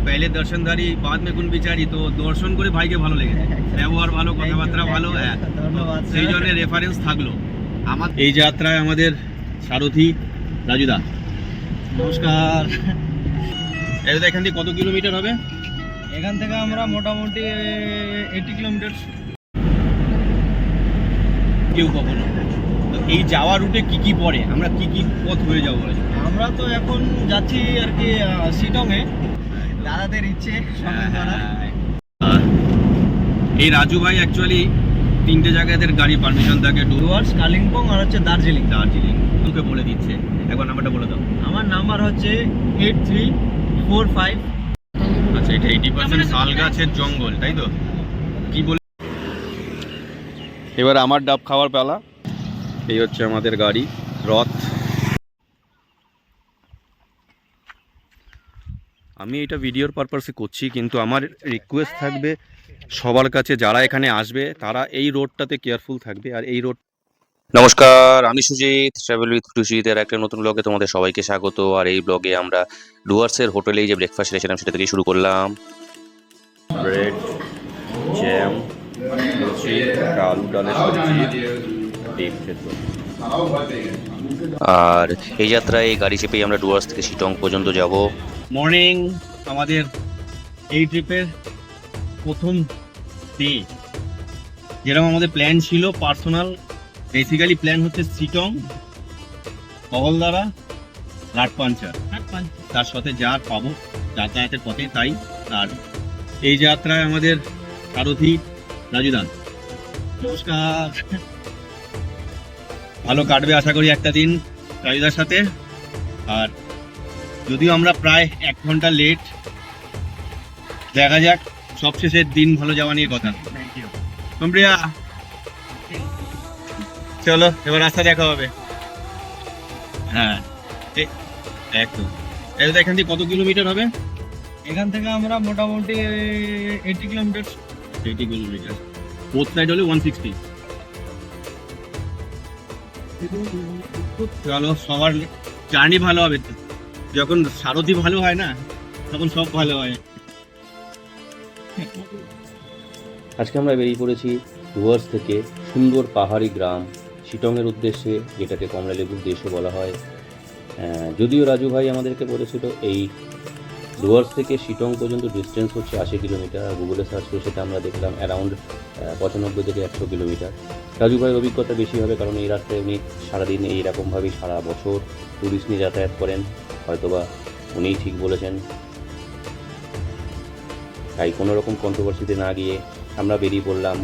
पहले दर्शनधारी बाद में गुण বিচারি, তো দর্শন করে ভাইকে ভালো লেগেছে, ব্যবহার ভালো, কথাবার্তা ভালো, ধন্যবাদ সেই জন্য রেফারেন্স থাকলো। আমার এই যাত্রায় আমাদের সারথি রাজুদা, নমস্কার। এটা এখান থেকে কত কিলোমিটার হবে? এখান থেকে আমরা মোটামুটি 80 কিলোমিটার। কেউ কখনো তো এই যাওয়া রুটে কি কি পড়ে, আমরা কি কি পথ হয়ে যাবো? আমরা তো এখন যাচ্ছি আর কি শিটংয়ে, দাদাদের ইচ্ছে শপিং করা। আর এই রাজু ভাই অ্যাকচুয়ালি তিনটে জায়গায় এদের গাড়ি পারমিশন থাকে, ডুয়ার্স, কালিম্পং আর হচ্ছে দার্জিলিং। দার্জিলিং তোকে বলে দিচ্ছে, একবার নাম্বারটা বলে দাও। আমার নাম্বার হচ্ছে 8345। আচ্ছা, এটা 80% শাল গাছের জঙ্গল, তাই তো? কি বলে এবার আমার ডাব খাওয়ার পালা। এই হচ্ছে আমাদের গাড়ি রথ। আমি এটা ভিডিওর পারপাসে করছি, কিন্তু আমার রিকোয়েস্ট থাকবে সবার কাছে, যারা এখানে আসবে তারা এই রোডটাতে কেয়ারফুল থাকবে। আর এই রোড, নমস্কার, আমি সুজিত, ট্রাভেল উইথ সুজিতের একটা নতুন ব্লগে তোমাদের সবাইকে স্বাগত। আর এই ব্লগে আমরা ডুয়ার্সের হোটেলে যে ব্রেকফাস্ট রেখেছিলাম সেটা থেকে শুরু করলাম। ব্রেড, জ্যাম, লুচি, আলু ডালের সবজি, ডিম সেদ্ধ। আর এই যাত্রায় এই গাড়ি চেপেই আমরা ডুয়ার্স থেকে শিটং পর্যন্ত যাব। মর্নিং আমাদের এই ট্রিপের প্রথম ডে। যেরকম আমাদের প্ল্যান ছিল পার্সোনাল, বেসিক্যালি প্ল্যান হচ্ছে শিটং, কহলদারা, লাটপাঞ্চার, তার সাথে যা পাবো যাতায়াতের পথে তাই। আর এই যাত্রায় আমাদের সারথি রাজুদান, নমস্কার। ভালো কাটবে আশা করি একটা দিন রাজুদার সাথে। আর যদিও আমরা প্রায় 1 ঘন্টা লেট, দেখা যাক সবশেষের দিন ভালো যাওয়া নিয়ে কথা। Thank you. কমপ্রিয়া, চলো এবার রাস্তা দেখা হবে। হ্যাঁ একদম। এটা এখান থেকে কত কিলোমিটার হবে? এখান থেকে আমরা মোটামুটি 80 কিলোমিটার। 80 কিলোমিটার, বোথ সাইড হলে 160। চলো, সবার জার্নি ভালো হবে। যখন সারথি ভালো হয় না, তখন সব ভালো হয়। আজকে আমরা বেরিয়ে পড়েছি ডুয়ার্স থেকে সুন্দর পাহাড়ি গ্রাম শিটংয়ের উদ্দেশ্যে, যেটাকে কমলালেবুর দেশও বলা হয়। যদিও রাজু ভাই আমাদেরকে বলেছিল এই ডুয়ার্স থেকে শিটং পর্যন্ত ডিস্টেন্স হচ্ছে 80 কিলোমিটার, আর গুগলে সার্চ করে সেটা আমরা দেখলাম অ্যারাউন্ড 95 থেকে 100 কিলোমিটার। রাজু ভাইয়ের অভিজ্ঞতা বেশি হবে, কারণ এই রাস্তায় উনি সারাদিন এইরকমভাবেই সারা বছর ট্যুরিস্ট নিয়ে যাতায়াত করেন, হয়তোবা উনিই ঠিক বলেছেন। তাই কোনো রকম কন্ট্রোভার্সিতে না গিয়ে আমরা বেরিয়ে পড়লাম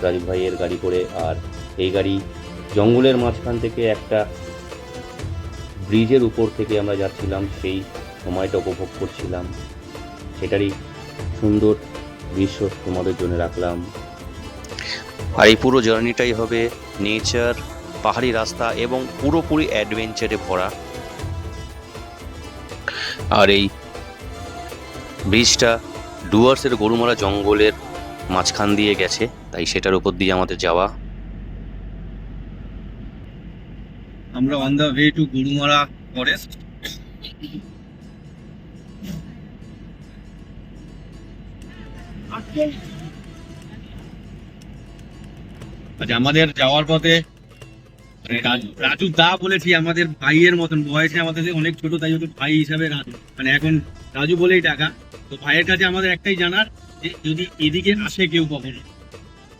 রাজু ভাইয়ের গাড়ি করে। আর এই গাড়ি জঙ্গলের মাঝখান থেকে একটা ব্রিজের উপর থেকে আমরা যাচ্ছিলাম, সেই সময়টা উপভোগ করছিলাম, সেটারই সুন্দর দৃশ্য তোমাদের জন্য রাখলাম। আর এই পুরো জার্নিটাই হবে নেচার, পাহাড়ি রাস্তা এবং পুরোপুরি অ্যাডভেঞ্চারে ভরা। আর এই ব্রিজটা ডুয়ার্সের গরুমারা জঙ্গলের মাঝখান দিয়ে গেছে, তাই সেটার উপর দিয়ে আমাদের যাওয়া। আমরা on the way to Gorumara forest. আচ্ছা, আমাদের যাওয়ার পথে রাজু দা বলেছি, আমাদের ভাইয়ের মতন বয়সে আমাদের অনেক ছোট, তাই জন্য ভাই হিসাবে মানে এখন রাজু বলেই টাকা। তো ভাইয়ের কাছে আমাদের একটাই জানার, যে যদি এদিকে আসে কেউ কখনো,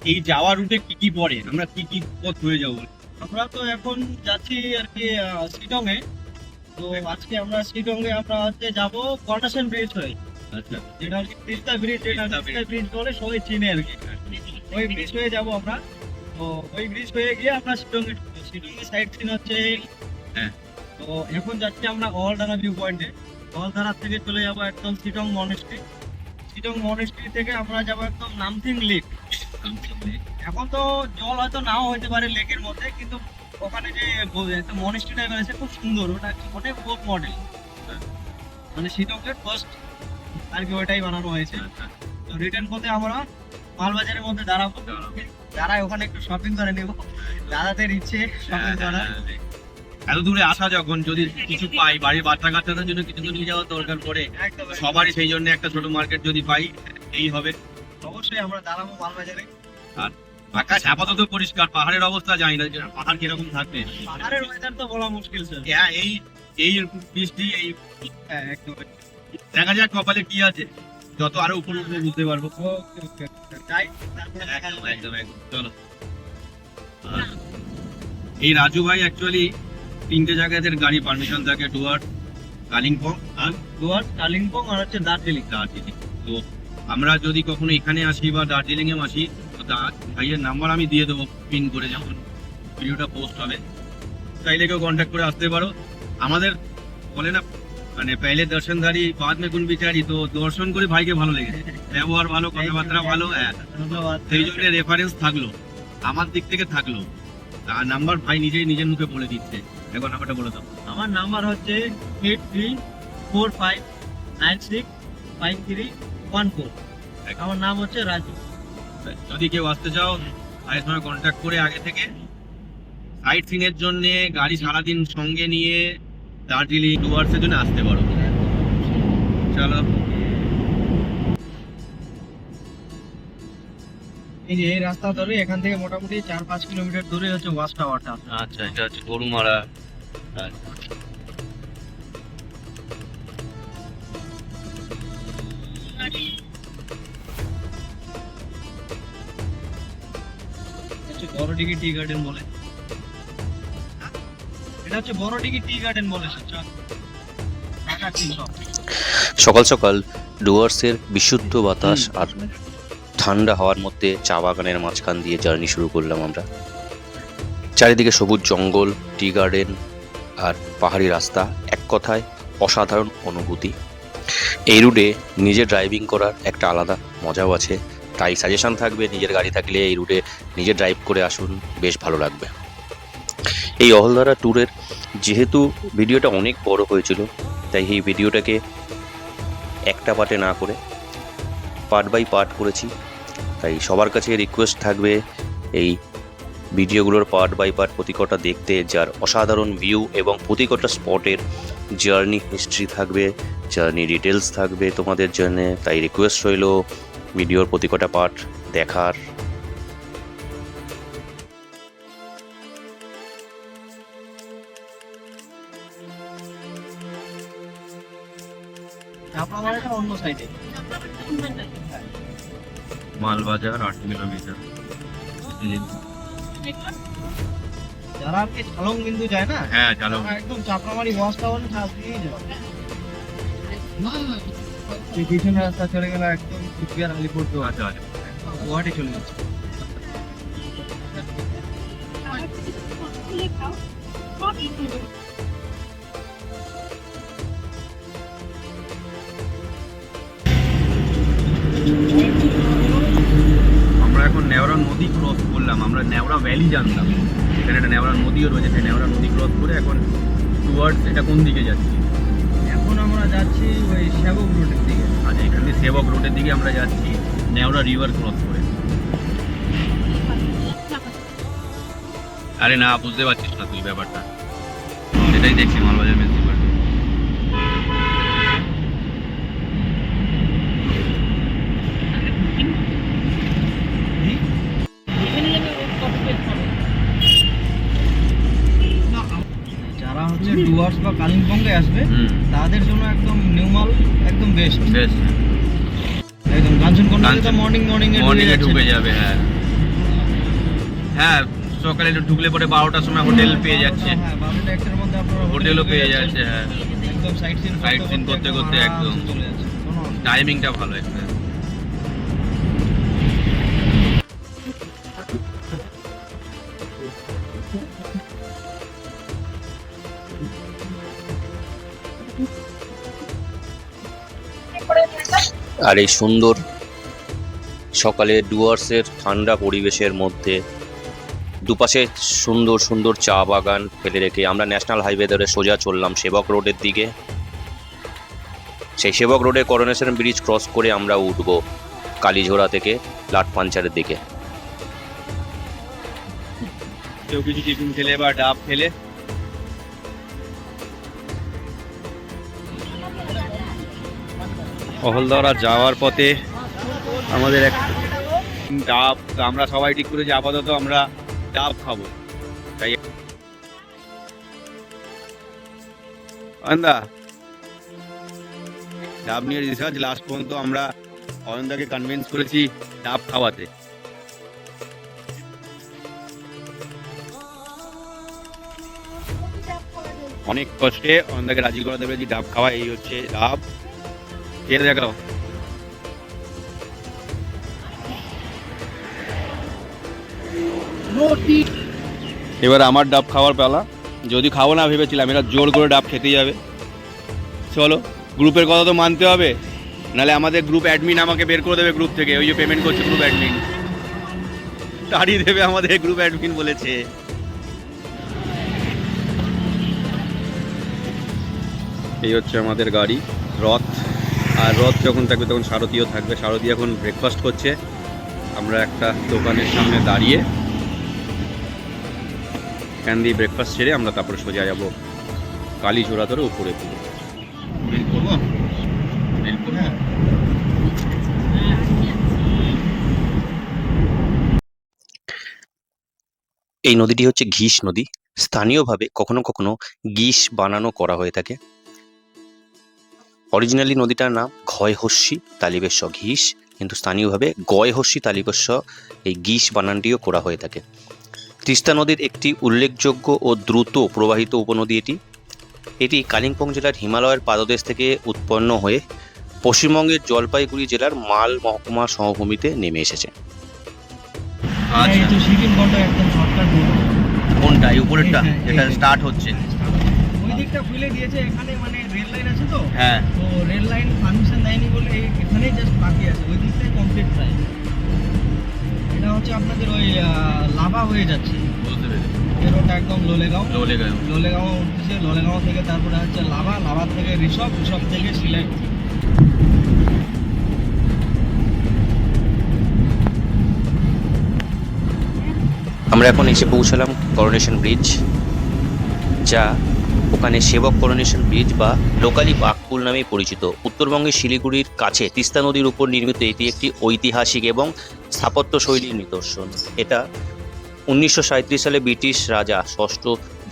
এই যাওয়া রুটে কি কি পড়ে, আমরা কি কি পথ হয়ে যাবো? আমরা তো এখন যাচ্ছি আর কি শিটংয়ে। তো আজকে আমরা শিটংয়ে আমরা হচ্ছে যাবো কর্নাসেন ব্রিজ হয়ে। আচ্ছা, যেটা হচ্ছে তিস্তা ব্রিজ, যেটা তিস্তা ব্রিজ বলে সবাই চিনে আর কি। ওই ব্রিজ হয়ে যাবো আমরা। তো ওই ব্রিজ হয়ে গিয়ে আমরা শিটংয়ে ঢুকবো। শিটংয়ে সাইড সিন হচ্ছে। হ্যাঁ। তো এখন যাচ্ছি আমরা অহলদারা ভিউ পয়েন্টে। অহলদারা থেকে চলে যাবো একদম শিটং মনেস্ট্রি। শিটং মনেস্ট্রি থেকে আমরা যাবো একদম নামথিং লেক। এখন তো জল হয়তো নাও হতে পারে লেকের মধ্যে, কিন্তু ওখানে যে একটা মনেস্ট্রি টাইপ আছে, খুব সুন্দর। ওটা অনেক ওল্ড মডেল, মানে শিটংয়ের ফার্স্ট আর কি ওইটাই বানানো হয়েছে। তো রিটার্ন পথে আমরা মালবাজারের মধ্যে দাঁড়াবো, দাঁড়ায় ওখানে একটু শপিং করে নেব, দাদাদের ইচ্ছে শপিং করা। এত দূরে আসা যখন যদি কিছু পাই, বাড়ির বাচ্চা কাচ্চাদের জন্য কিছু তো নিয়ে যাওয়ার দরকার পড়ে, একদম সবারই সেই জন্য একটা ছোট মার্কেট যদি পাই এই হবে। অবশ্যই আমরা দাঁড়াবো মালবাজারে। আকাশ আপাতত পরিষ্কার, পাহাড়ের অবস্থা জানি না যে পাহাড় কিরকম থাকবে। পাহাড়ের ওয়েদার তো বলা মুশকিল স্যার। হ্যাঁ, এই এই বৃষ্টি, এই হ্যাঁ একদম। দেখা যাক কপালে কি আছে, যত আরো উপরে উঠবে বুঝতে পারবো। ওকে ওকে যাই, তারপরে দেখা একদম যাবে। একদম একদম, চলো। আর এই রাজু ভাই অ্যাকচুয়ালি 3টে জায়গাতে গাড়ি পারমিশন থাকে, ডুয়ার্স, কালিম্পং আর ডুয়ার্স, কালিম্পং আর হচ্ছে দার্জিলিং। দার্জিলিং। তো আমরা যদি কখনো এখানে আসি বা দার্জিলিং এ আসি, তো ভাইয়ের নাম্বার আমি দিয়ে দেবো পিন করে, যখন ভিডিওটা পোস্ট হবে চাইলে কেউ কন্ট্যাক্ট করে আসতে পারো। আমাদের বলে না মানে পেলে দর্শনধারী বাদ মে গুণ বিচারি, তো দর্শন করে ভাইকে ভালো লেগেছে, ব্যবহার ভালো, কথাবার্তা ভালো, হ্যাঁ ধন্যবাদ। সেই জন্য রেফারেন্স থাকলো আমার দিক থেকে থাকলো। আর নাম্বার ভাই নিজেই নিজের মুখে বলে দিচ্ছে, এখন নাম্বারটা বলে দাও। আমার নাম্বার হচ্ছে 8345965314। আমার নাম হচ্ছে রাজু। যদি কেউ আসতে চাও ভাইয়ের সঙ্গে কন্ট্যাক্ট করে আগে থেকে সাইট সিনের জন্য গাড়ি সারাদিন সঙ্গে নিয়ে দার্জিলিং ডুয়ার্সের জন্য আসতে পারো। চলো, এই যে এই রাস্তা ধরে এখান থেকে মোটামুটি 4-5 কিলোমিটার দূরে হচ্ছে ওয়াচ টাওয়ারটা। আচ্ছা এটা হচ্ছে গরুমারা। হচ্ছে বড়ডিঘি টি গার্ডেন বলে। এটা হচ্ছে বড়ডিঘি টি গার্ডেন বলে স্যার। চল টাকা টি সব। সকাল সকাল ডুয়ার্সের বিশুদ্ধ বাতাস আর ঠান্ডা হাওয়ার মধ্যে চা বাগানের মাঝখান দিয়ে জার্নি শুরু করলাম আমরা। চারিদিকে সবুজ জঙ্গল, টি গার্ডেন আর পাহাড়ি রাস্তা, এক কথায় অসাধারণ অনুভূতি। এই রুটে নিজে ড্রাইভিং করার একটা আলাদা মজাও আছে, তাই সাজেশন থাকবে নিজের গাড়ি থাকলে এই রুটে নিজে ড্রাইভ করে আসুন, বেশ ভালো লাগবে। এই অহলদারা ট্যুরের যেহেতু ভিডিওটা অনেক বড় হয়েছিল, তাই এই ভিডিওটাকে একটা পার্টে না করে পার্ট বাই পার্ট করেছি। তাই সবার কাছে রিকোয়েস্ট থাকবে এই ভিডিওগুলোর পার্ট বাই পার্ট প্রতিকটা দেখতে, যার অসাধারণ ভিউ এবং প্রতিকটা স্পটের জার্নি হিস্ট্রি থাকবে, জার্নি ডিটেলস থাকবে তোমাদের জন্য। তাই রিকোয়েস্ট রইল ভিডিওর প্রতিকটা পার্ট দেখার। আপনার এটা অন্য সাইডে। মালবাজার 8 কিলোমিটার। যারা আর কি ঝালং বিন্দু যায় না, হ্যাঁ চলো। তারা একদম চাপড়ামারি ওয়াচ টাওয়ারের কাছ দিয়েই যায়। এই পিছনে রাস্তা চলে গেল একদম কুচবিহার আলিপুরদুয়ার, আচ্ছা আচ্ছা। গুয়াহাটি চলে যাচ্ছে। আমরা এখন নেওড়া নদী ক্রস করলাম, আমরা নেওড়া ভ্যালি জানতাম, এখানে একটা নেওড়া নদীও রয়েছে, সেই নেওড়া নদী ক্রস করে এখন টুয়ার্ডস এটা কোন দিকে যাচ্ছি? এখন আমরা যাচ্ছি ওই সেবক রোডের দিকে। আচ্ছা, এখান থেকে সেবক রোডের দিকে আমরা যাচ্ছি নেওড়া রিভার ক্রস করে। আরে না, বুঝতে পারছিস না তুই ব্যাপারটা, সেটাই দেখছি মালবাজার মিউনিসিপালিটি। যারা হচ্ছে ডুয়ার্স বা কালিম্পংয়ে আসবে হুম, তাদের জন্য একদম নিউমাল একদম বেস্ট। বেশ, একদম কাঞ্চনকন্যা তো কাঞ্চন- মর্নিং মর্নিং এ ঢুকে যাবে। হ্যাঁ হ্যাঁ, সকালে ঢুকলে পরে 12টার সময় হোটেল পেয়ে যাচ্ছে, হ্যাঁ 12টা-1টার মধ্যে আপনারা হোটেলও পেয়ে যাচ্ছে। হ্যাঁ, একদম সাইট সিন করতে করতে একদম চলে যাচ্ছে। কোনো অসুবিধা নেই। টাইমিংটা ভালো এখানে। আর এই সুন্দর সকালে ডুয়ার্সের ঠান্ডা পরিবেশের মধ্যে দুপাশে সুন্দর সুন্দর চা বাগান ফেলে রেখে আমরা ন্যাশনাল হাইওয়ে ধরে সোজা চললাম সেবক রোডের দিকে। সেই সেবক রোডে করোনেশন ব্রিজ ক্রস করে আমরা উঠব কালীঝোড়া থেকে লাটপাঞ্চারের দিকে। কেউ কিছু টিফিন খেলে বা ডাব খেলে অহলদারা যাওয়ার পথে আমাদের এক ডাব, তো আমরা সবাই ঠিক করে যে আপাতত আমরা ডাব খাবো, তাই অয়নদা ডাব নিয়ে রিসার্চ লাস্ট পর্যন্ত আমরা অয়নদাকে কনভিন্স করেছি ডাব খাওয়াতে। অনেক কষ্টে অয়নদাকে রাজি করাতে পেরেছি ডাব খাওয়া। এই হচ্ছে ডাব, খেয়ে দেখাও। এবার আমার ডাব খাওয়ার পালা। যদি খাবো না ভেবেছিলাম, এরা জোর করে ডাব খেতে যাবে। চলো, গ্রুপের কথা তো মানতে হবে, নাহলে আমাদের গ্রুপ অ্যাডমিন আমাকে বের করে দেবে গ্রুপ থেকে। ওই যে পেমেন্ট করছে গ্রুপ অ্যাডমিন, তাড়িয়ে দেবে আমাদের গ্রুপ অ্যাডমিন বলেছে। এই হচ্ছে আমাদের গাড়ি রথ, আর রথ যখন থাকবে তখন সারথীও থাকবে। সারথী এখন ব্রেকফাস্ট করছে। আমরা একটা দোকানের সামনে দাঁড়িয়ে এখান দিয়ে ব্রেকফাস্ট সেরে আমরা তারপরে সোজা যাবো কালীঝোড়া ধরে উপরে। এই নদীটি হচ্ছে ঘিস নদী। স্থানীয়ভাবে কখনো কখনো গিস বানানো করা হয়ে থাকে। অরিজিনালি নদীটার নাম ঘয়হস্যি তালিবেশ্ব ঘিস, কিন্তু স্থানীয়ভাবে গয়হস্যি তালিবেশ্ব এই গিস বানানটিও করা হয়ে থাকে। তিস্তা নদীর একটি উল্লেখযোগ্য ও দ্রুত প্রবাহিত উপনদী এটি। এটি কালিম্পং জেলার হিমালয়ের পাদদেশ থেকে উৎপন্ন হয়ে পশ্চিমবঙ্গের জলপাইগুড়ি জেলার মাল মহকুমা সমভূমিতে নেমে এসেছে। এই তো সিকিম বর্ডার একদম শর্টকাট রুট। কোনটা? এই উপরেরটা হ্যাঁ, যেটা এই- স্টার্ট হচ্ছে? ওই দিকটা খুলে দিয়েছে, এখানে মানে রেল লাইন আছে তো। হ্যাঁ, তো রেল লাইন পারমিশন দেয়নি বলে এখানেই জাস্ট বাকি আছে, ওই দিকটাই কমপ্লিট প্রায়। এটা হচ্ছে আপনাদের ওই লাভা হয়ে যাচ্ছে, বুঝতে পেরেছি। এরোটা একদম লোলেগাঁও। লোলেগাঁও। লোলেগাঁও উঠছে, লোলেগাঁও থেকে তারপরে হচ্ছে লাভা, লাভার থেকে ঋষভ, ঋষভ থেকে সিলেট। আমরা এখন এসে পৌঁছালাম করোনেশন ব্রিজ, যা ওখানে সেবক করোনেশন ব্রিজ বা লোকালি বাঘপুল নামে পরিচিত। উত্তরবঙ্গের শিলিগুড়ির কাছে তিস্তা নদীর উপর নির্মিত এটি একটি ঐতিহাসিক এবং স্থাপত্যশৈলীর নিদর্শন। এটা 1937 সালে ব্রিটিশ রাজা ষষ্ঠ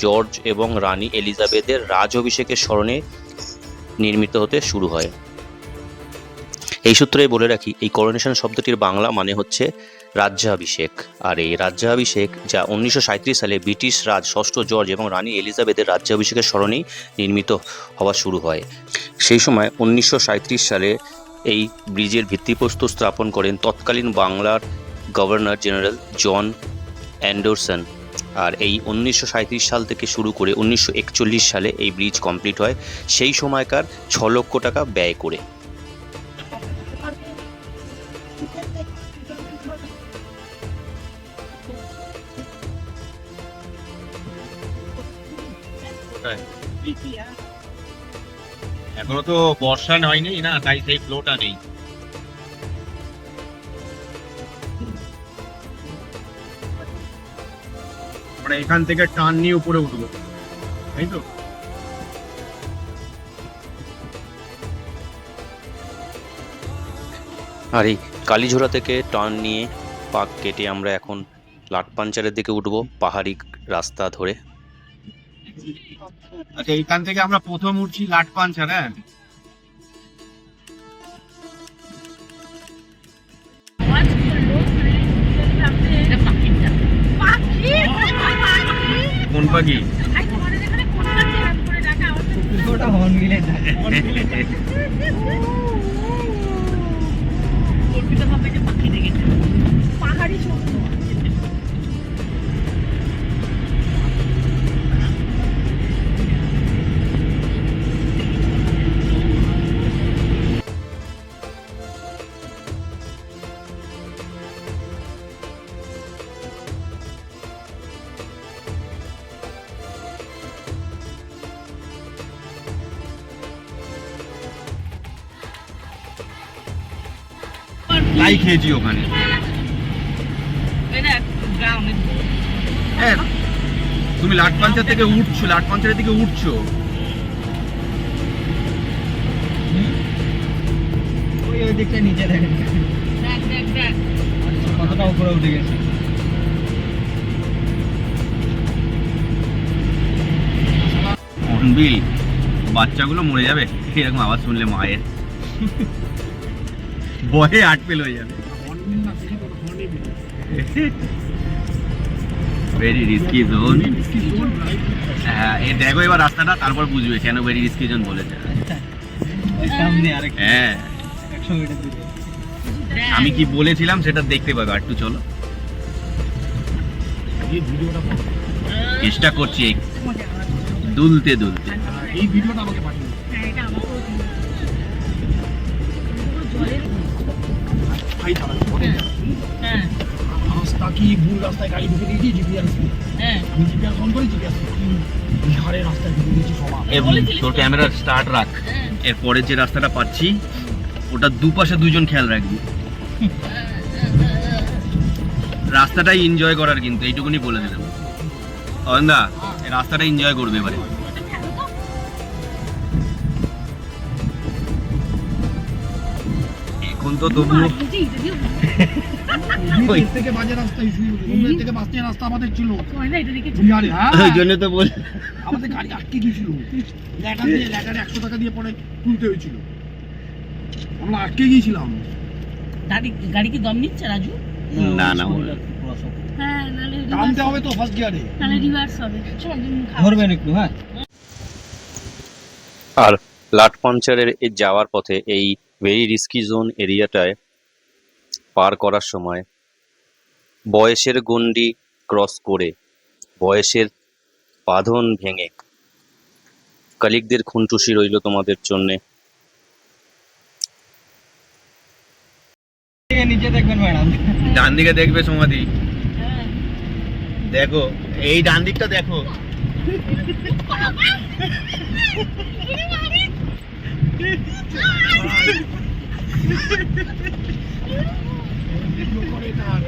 জর্জ এবং রানী এলিজাবেথের রাজাভিষেকের স্মরণে নির্মিত হতে শুরু হয়। এই সূত্রে বলে রাখি, এই করোনেশন শব্দটির বাংলা মানে হচ্ছে রাজ্যাভিষেক। আর এই রাজ্যাভিষেক, যা 1937 সালে ব্রিটিশ রাজ ষষ্ঠ জর্জ এবং রানী এলিজাবেথের রাজ্যাভিষেকের স্মরণেই নির্মিত হওয়া শুরু হয়। সেই সময় 1937 সালে এই ব্রিজের ভিত্তিপ্রস্তর স্থাপন করেন তৎকালীন বাংলার গভর্নর জেনারেল জন অ্যান্ডারসন। আর এই 1937 সাল থেকে শুরু করে 1941 সালে এই ব্রিজ কমপ্লিট হয়, সেই সময়কার 6 লক্ষ টাকা ব্যয় করে। এখনো তো বর্ষা হয়নি না, তাই সেই ফ্লোটা নেই। আমরা এখান থেকে টান নিয়ে উপরে উঠবো, তাই তো? আর এই কালীঝোড়া থেকে টার্ন নিয়ে পাক কেটে আমরা এখন লাটপাঞ্চারের দিকে উঠবো পাহাড়ি রাস্তা ধরে। আচ্ছা, এইখান থেকে আমরা প্রথম উঠছি লাটপাঞ্চার। হ্যাঁ, কোন পাখি? ওটা হর্নবিলে যায়। পাহাড়ি শব্দ। তাই খেয়েছি ওখানে। হ্যাঁ, তুমি লাটপাঞ্চার থেকে উঠছো, লাটপাঞ্চারের দিকে উঠছো। ওই দিকটা নিচে দেখেন কতটা উপরে উঠে গেছে। হর্নবিল, বাচ্চাগুলো মরে যাবে এরকম আওয়াজ শুনলে মায়ের, ভয়ে আটপেল হয়ে যাবে। Very risky zone. হ্যাঁ, এই দেখো এবার রাস্তাটা, তারপর বুঝবে কেন ভেরি রিস্কি জোন বলেছে। ওই সামনে আরেকটা হ্যাঁ, 100 মিটার দূরে। আমি কি বলেছিলাম সেটা দেখতে পাবো, একটু চলো। চেষ্টা করছি এই দুলতে দুলতে। এই ভিডিওটা আমাকে পাঠিয়ে দিন। ভাই চালাচ্ছি, পরে চালাচ্ছি। রাস্তা কি ভুল রাস্তায় গাড়ি ঢুকে দিয়েছি জিপিআর, আমি জিপিআর অন করি, জিপিআর বিহারে রাস্তায় ঢুকে দিয়েছি সবার। তোর ক্যামেরা স্টার্ট রাখ, এরপরে যে রাস্তাটা পাচ্ছি ওটা দুপাশে দুজন খেয়াল রাখবি। রাস্তাটাই এনজয় করার, কিন্তু এইটুকুনি বলে দিলাম। অয়ন্দা, এই রাস্তাটা এনজয় করবে এবারে। এখন তো তবু এর থেকে বাজে রাস্তা এর থেকে বাজে রাস্তা আমাদের ছিল বিহারে। হ্যাঁ, ওই জন্য তো বল, আমাদের গাড়ি আটকে গিয়েছিল, ল্যাটারে 100 টাকা দিয়ে পরে তুলতে হয়েছিল, আমরা আটকে গিয়েছিলাম। গাড়ি কি দম নিচ্ছে রাজু? না না, হ্যাঁ, নালে টানতে হবে তো ফার্স্ট গিয়ারে, নালে রিভার্স হবে। ধরবেন একটু, হ্যাঁ। আর লাটপাঞ্চারের এই যাওয়ার পথে এই ভেরি রিস্কি জোন এরিয়াটায় পার করার সময় বয়সের গণ্ডি ক্রস করে, বয়সের বাঁধন ভেঙে কলিগদের খুনটুসি রইল তোমাদের জন্যে। নিচে দেখবেন ম্যাডাম, ডান দিকে দেখবে সমাধি, হ্যাঁ। দেখো এই ডান দিকটা দেখো। ভিডিও করে এটা খারাপ।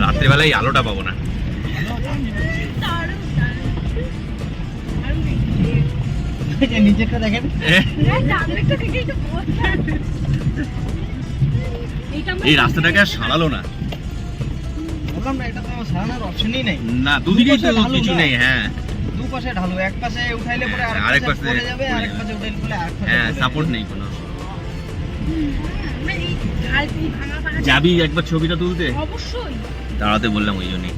রাত্রেবেলায় এই আলোটা পাবো না। নিচেরটা দেখেন। এই রাস্তাটাকে আর সারালো না। বললাম না, এটা তো সারানোর অপশনই নেই। না, দুদিকেই তো দুপাশে ঢালু কিছু না। নেই। হ্যাঁ দুপাশে ঢালু, এক পাশে উঠাইলে পরে আরেক আরেক পাশে পাশে পড়ে যাবে, পড়ে আরেক যাবে। পাশে উঠাইলে পরে আরেক পাশে হ্যাঁ, পড়ে সাপোর্ট যাবে। নেই কোনো। যাবি একবার ছবিটা তুলতে? অবশ্যই। দাঁড়াতে বললাম ওই জন্যই।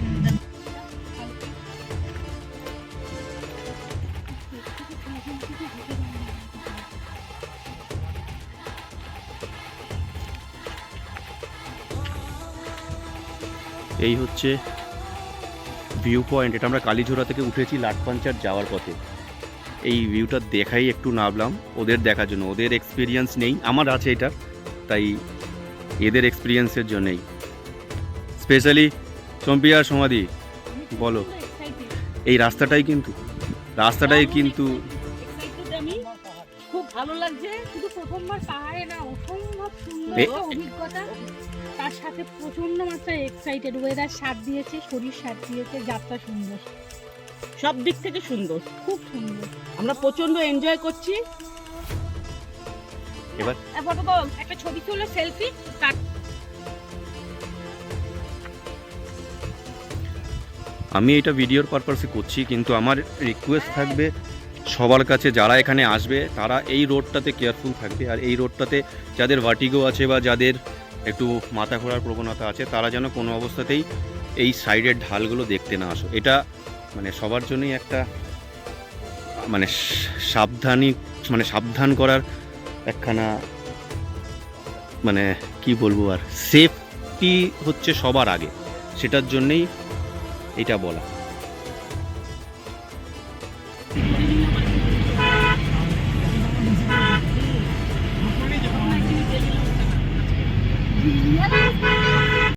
এই হচ্ছে ভিউ পয়েন্ট। এটা আমরা কালীঝোড়া থেকে উঠেছি লাটপাঞ্চার যাওয়ার পথে। এই ভিউটা দেখাই একটু নামলাম ওদের দেখার জন্য। ওদের এক্সপিরিয়েন্স নেই, আমার আছে এটা, তাই এদের এক্সপিরিয়েন্সের জন্যই। স্পেশালি চম্পি আর সমাধি, বলো এই রাস্তাটাই কিন্তু Excited আমি, খুব ভালো লাগছে। শুধু প্রথমবার পাহাড়ে না, অসম্ভব সুন্দর এ- অভিজ্ঞতা। তার সাথে প্রচন্ড মাত্রায় এক্সাইটেড, ওয়েদার সাথ দিয়েছে, শরীর সাথ দিয়েছে, যাত্রা সুন্দর, সব দিক থেকে সুন্দর, খুব সুন্দর। আমরা প্রচন্ড এনজয় করছি। আপাতত একটা ছবি তুলে সেলফি। আমি এটা ভিডিওর পারপাসে করছি, কিন্তু আমার রিকোয়েস্ট থাকবে সবার কাছে, যারা এখানে আসবে তারা এই রোডটাতে কেয়ারফুল থাকবে। আর এই রোডটাতে যাদের ভার্টিগো আছে বা যাদের একটু মাথা ঘোরার প্রবণতা আছে, তারা যেন কোনো অবস্থাতেই এই সাইডের ঢালগুলো দেখতে না আসো। এটা মানে সবার জন্যই একটা মানে সাবধান করার একখানা, মানে কি বলবো, আর সেফটি হচ্ছে সবার আগে, সেটার জন্যই এটা বলা। Yeah.